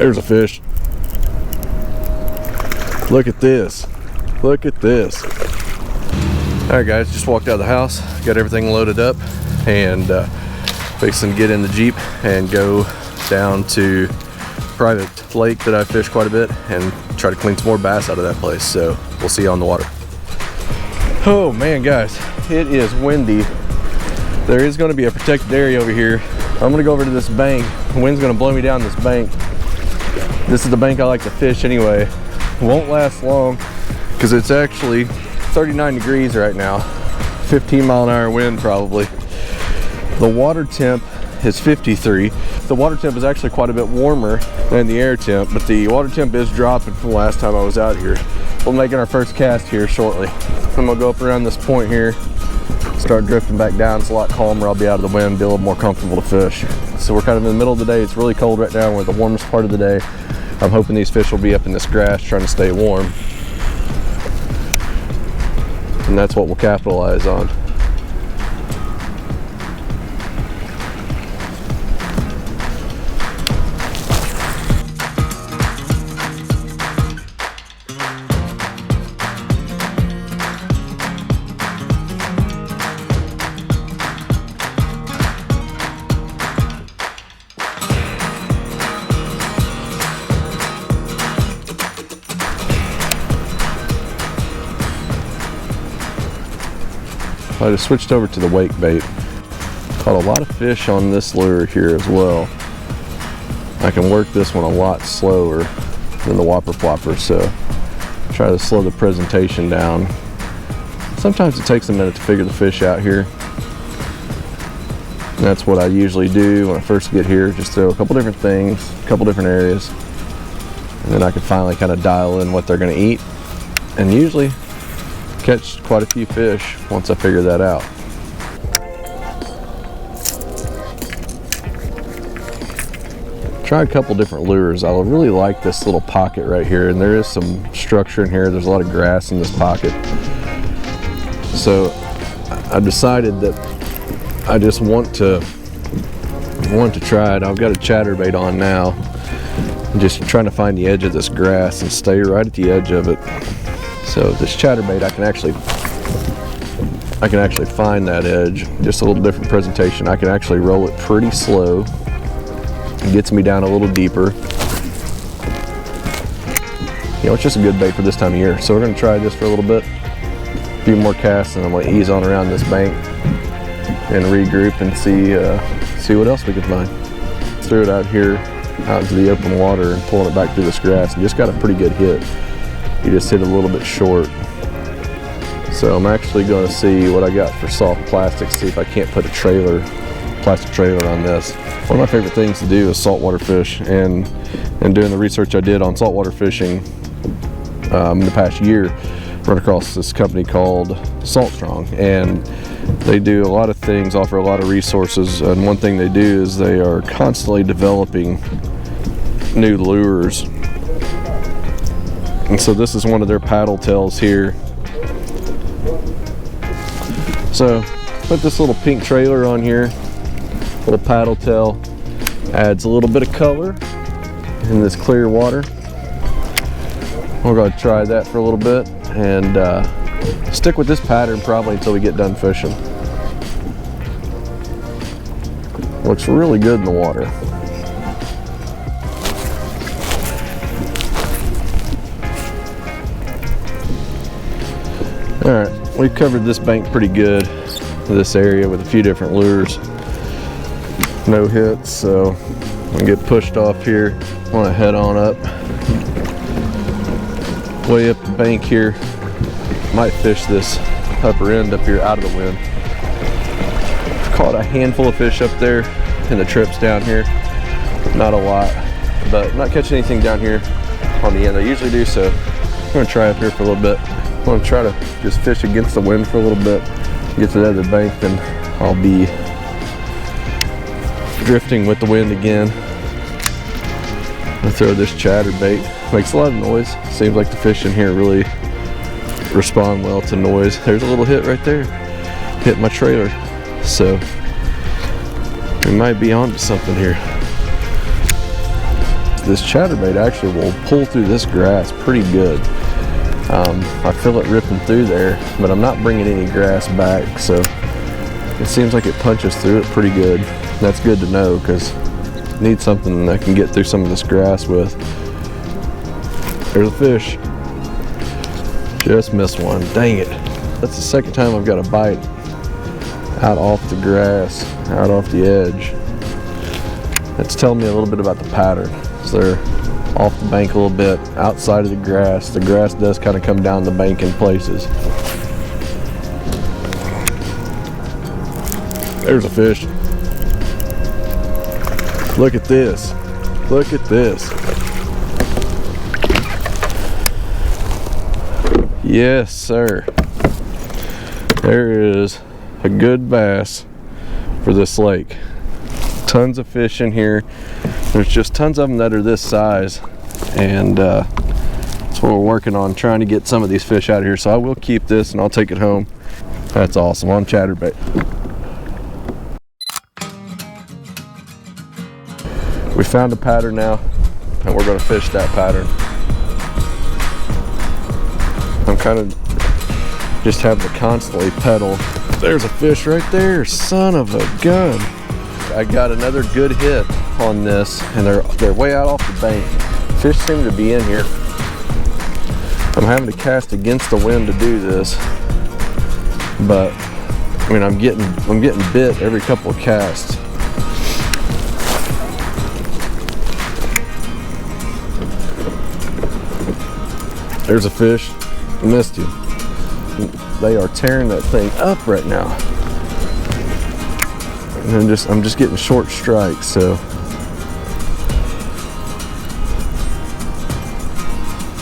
There's a fish. Look at this. Look at this. All right, guys, just walked out of the house, got everything loaded up, and fixing to get in the Jeep and go down to private lake that I fished quite a bit and try to clean some more bass out of that place. So we'll see you on the water. Oh man, guys, it is windy. There is going to be a protected area over here. I'm going to go over to this bank. The wind's going to blow me down this bank. This is the bank I like to fish anyway. Won't last long because it's actually 39 degrees right now, 15-mile-an-hour wind probably. The water temp is 53. The water temp is actually quite a bit warmer than the air temp, but the water temp is dropping from the last time I was out here. We're making our first cast here shortly. I'm gonna go up around this point here, start drifting back down. It's a lot calmer. I'll be out of the wind, be a little more comfortable to fish. So we're kind of in the middle of the day. It's really cold right now. We're at the warmest part of the day. I'm hoping these fish will be up in this grass trying to stay warm. And that's what we'll capitalize on. I just switched over to the wake bait. Caught a lot of fish on this lure here as well. I can work this one a lot slower than the whopper plopper, so try to slow the presentation down. Sometimes it takes a minute to figure the fish out here. And that's what I usually do when I first get here. Just throw a couple different things, a couple different areas, and then I can finally kind of dial in what they're going to eat. And usually catch quite a few fish once I figure that out. Try a couple different lures. I really like this little pocket right here, and there is some structure in here. There's a lot of grass in this pocket. So I've decided that I just want to try it. I've got a chatterbait on now. I'm just trying to find the edge of this grass and stay right at the edge of it. So this chatterbait, I can actually find that edge. Just a little different presentation. I can actually roll it pretty slow. It gets me down a little deeper. You know, it's just a good bait for this time of year. So we're going to try this for a little bit. A few more casts, and I'm going to ease on around this bank and regroup and see what else we can find. Threw it out here, out into the open water, and pulling it back through this grass, and just got a pretty good hit. You just hit a little bit short. So I'm actually going to see what I got for soft plastic, see if I can't put a plastic trailer on this. One of my favorite things to do is saltwater fish, and doing the research I did on saltwater fishing in the past year, run across this company called Salt Strong, and they do a lot of things, offer a lot of resources, and one thing they do is they are constantly developing new lures. And so this is one of their paddle tails here. So put this little pink trailer on here, little paddle tail, adds a little bit of color in this clear water. We're going to try that for a little bit and stick with this pattern probably until we get done fishing. Looks really good in the water. All right, we've covered this bank pretty good, this area with a few different lures. No hits, so I'm gonna get pushed off here. I want to head on up, way up the bank here. Might fish this upper end up here out of the wind. Caught a handful of fish up there in the trips down here. Not a lot, but I'm not catching anything down here on the end. I usually do, so I'm gonna try up here for a little bit. I'm going to try to just fish against the wind for a little bit, get to the other bank, then I'll be drifting with the wind again. I'm going to throw this chatterbait. Makes a lot of noise. Seems like the fish in here really respond well to noise. There's a little hit right there. Hit my trailer. So we might be onto something here. this chatterbait actually will pull through this grass pretty good. I feel it ripping through there, but I'm not bringing any grass back, so it seems like it punches through it pretty good. That's good to know, because I need something that can get through some of this grass with. There's a fish. Just missed one. Dang it. That's the second time I've got a bite out off the grass, out off the edge. That's telling me a little bit about the pattern. So they're off the bank a little bit, outside of the grass. The grass does kind of come down the bank in places. There's a fish. Look at this. Look at this. Yes, sir. There is a good bass for this lake. Tons of fish in here. There's just tons of them that are this size, and that's what we're working on, trying to get some of these fish out of here. So I will keep this and I'll take it home. That's awesome on chatterbait. We found a pattern now, and we're going to fish that pattern. I'm kind of just having to constantly pedal. There's a fish right there, son of a gun. I got another good hit on this, and they're way out off the bank. Fish seem to be in here. I'm having to cast against the wind to do this, but I mean I'm getting bit every couple of casts. There's a fish. Missed him. They are tearing that thing up right now. And I'm just getting short strikes, so.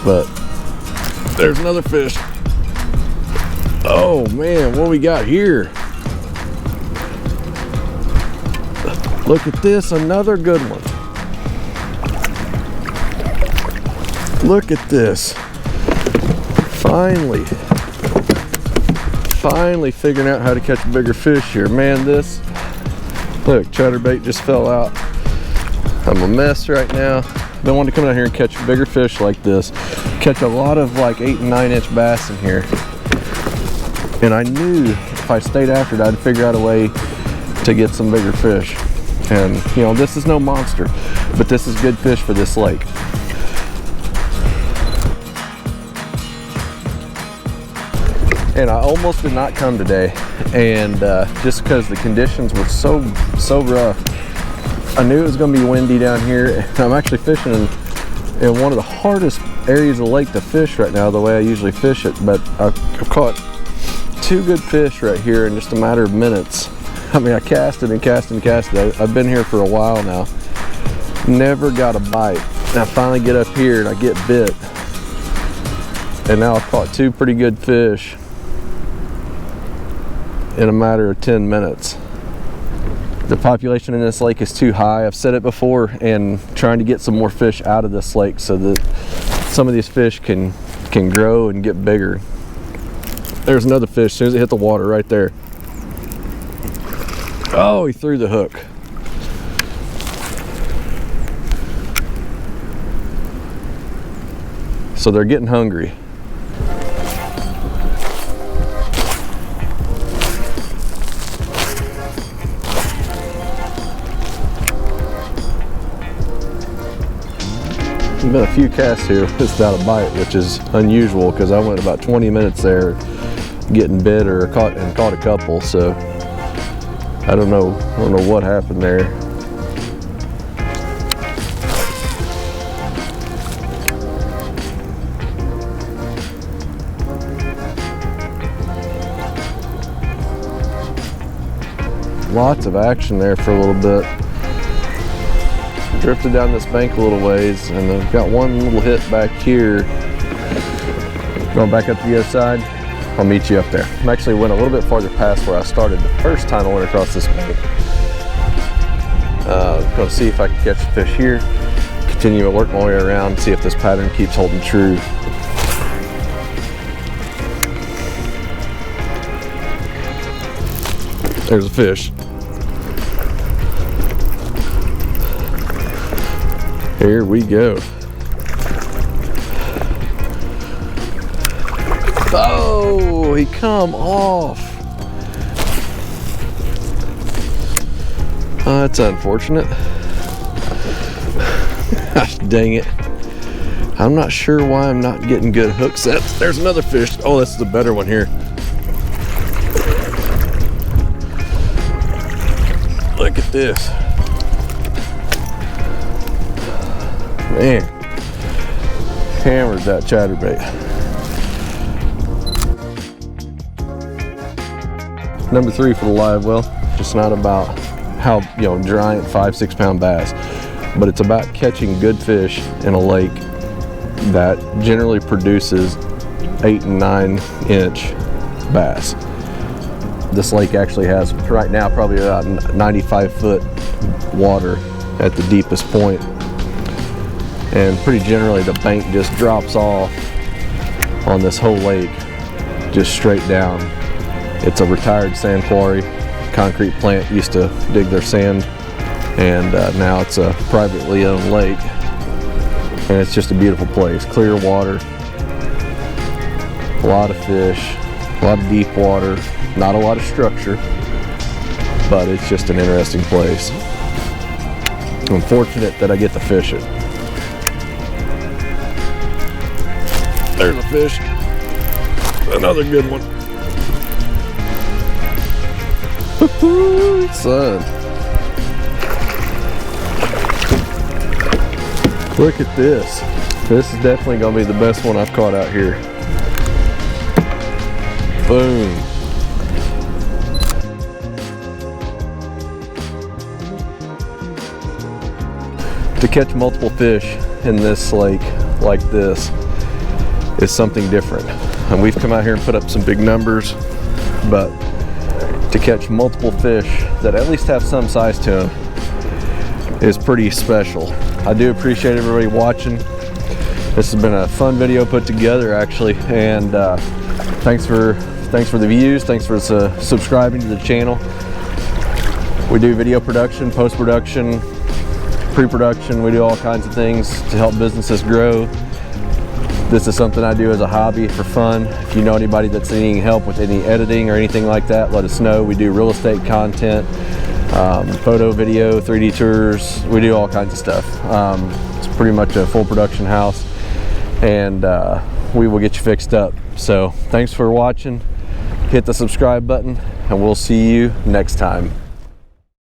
But there's another fish. Oh man, what we got here? Look at this, another good one. Look at this. Finally figuring out how to catch a bigger fish here. Man, look, chatterbait just fell out. I'm a mess right now. Been wanting to come out here and catch bigger fish like this. Catch a lot of like 8 and 9 inch bass in here. And I knew if I stayed after it, I'd figure out a way to get some bigger fish. And you know, this is no monster, but this is good fish for this lake. And I almost did not come today, and just because the conditions were so rough. I knew it was going to be windy down here, and I'm actually fishing in one of the hardest areas of the lake to fish right now, the way I usually fish it, but I've caught 2 good fish right here in just a matter of minutes. I mean, I casted and casted and casted. I've been here for a while now. Never got a bite. And I finally get up here and I get bit. And now I've caught 2 pretty good fish in a matter of 10 minutes. The population in this lake is too high. I've said it before, and trying to get some more fish out of this lake so that some of these fish can grow and get bigger. There's another fish as soon as it hit the water right there. Oh, he threw the hook. So they're getting hungry. Been a few casts here without a bite, which is unusual because I went about 20 minutes there getting bit or caught a couple, so I don't know what happened there. Lots of action there for a little bit. Drifted down this bank a little ways, and I've got one little hit back here. Going back up to the other side, I'll meet you up there. I actually went a little bit farther past where I started the first time I went across this bank. Going to see if I can catch a fish here, continue to work my way around, see if this pattern keeps holding true. There's a fish. Here we go. Oh, he come off. Oh, that's unfortunate. Gosh dang it. I'm not sure why I'm not getting good hook sets. There's another fish. Oh, this is a better one here. Look at this. Man, hammered that chatterbait. Number 3 for the live well. It's not about how, giant 5-6 pound bass, but it's about catching good fish in a lake that generally produces 8 and 9 inch bass. This lake actually has right now probably about 95 foot water at the deepest point, and pretty generally the bank just drops off on this whole lake just straight down. It's a retired sand quarry. Concrete plant used to dig their sand, and now it's a privately owned lake, and it's just a beautiful place. Clear water, a lot of fish, a lot of deep water, not a lot of structure, but it's just an interesting place. I'm fortunate that I get to fish it. There's a fish, another good one. Son, look at this. This is definitely gonna be the best one I've caught out here. Boom. To catch multiple fish in this lake like this is something different. And we've come out here and put up some big numbers, but to catch multiple fish that at least have some size to them is pretty special. I do appreciate everybody watching. This has been a fun video put together actually, and thanks for the views, thanks for subscribing to the channel. We do video production, post-production, pre-production. We do all kinds of things to help businesses grow. This is something I do as a hobby for fun. If you know anybody that's needing help with any editing or anything like that, let us know. We do real estate content, photo, video, 3D tours. We do all kinds of stuff. It's pretty much a full production house, and we will get you fixed up. So thanks for watching. Hit the subscribe button, and we'll see you next time.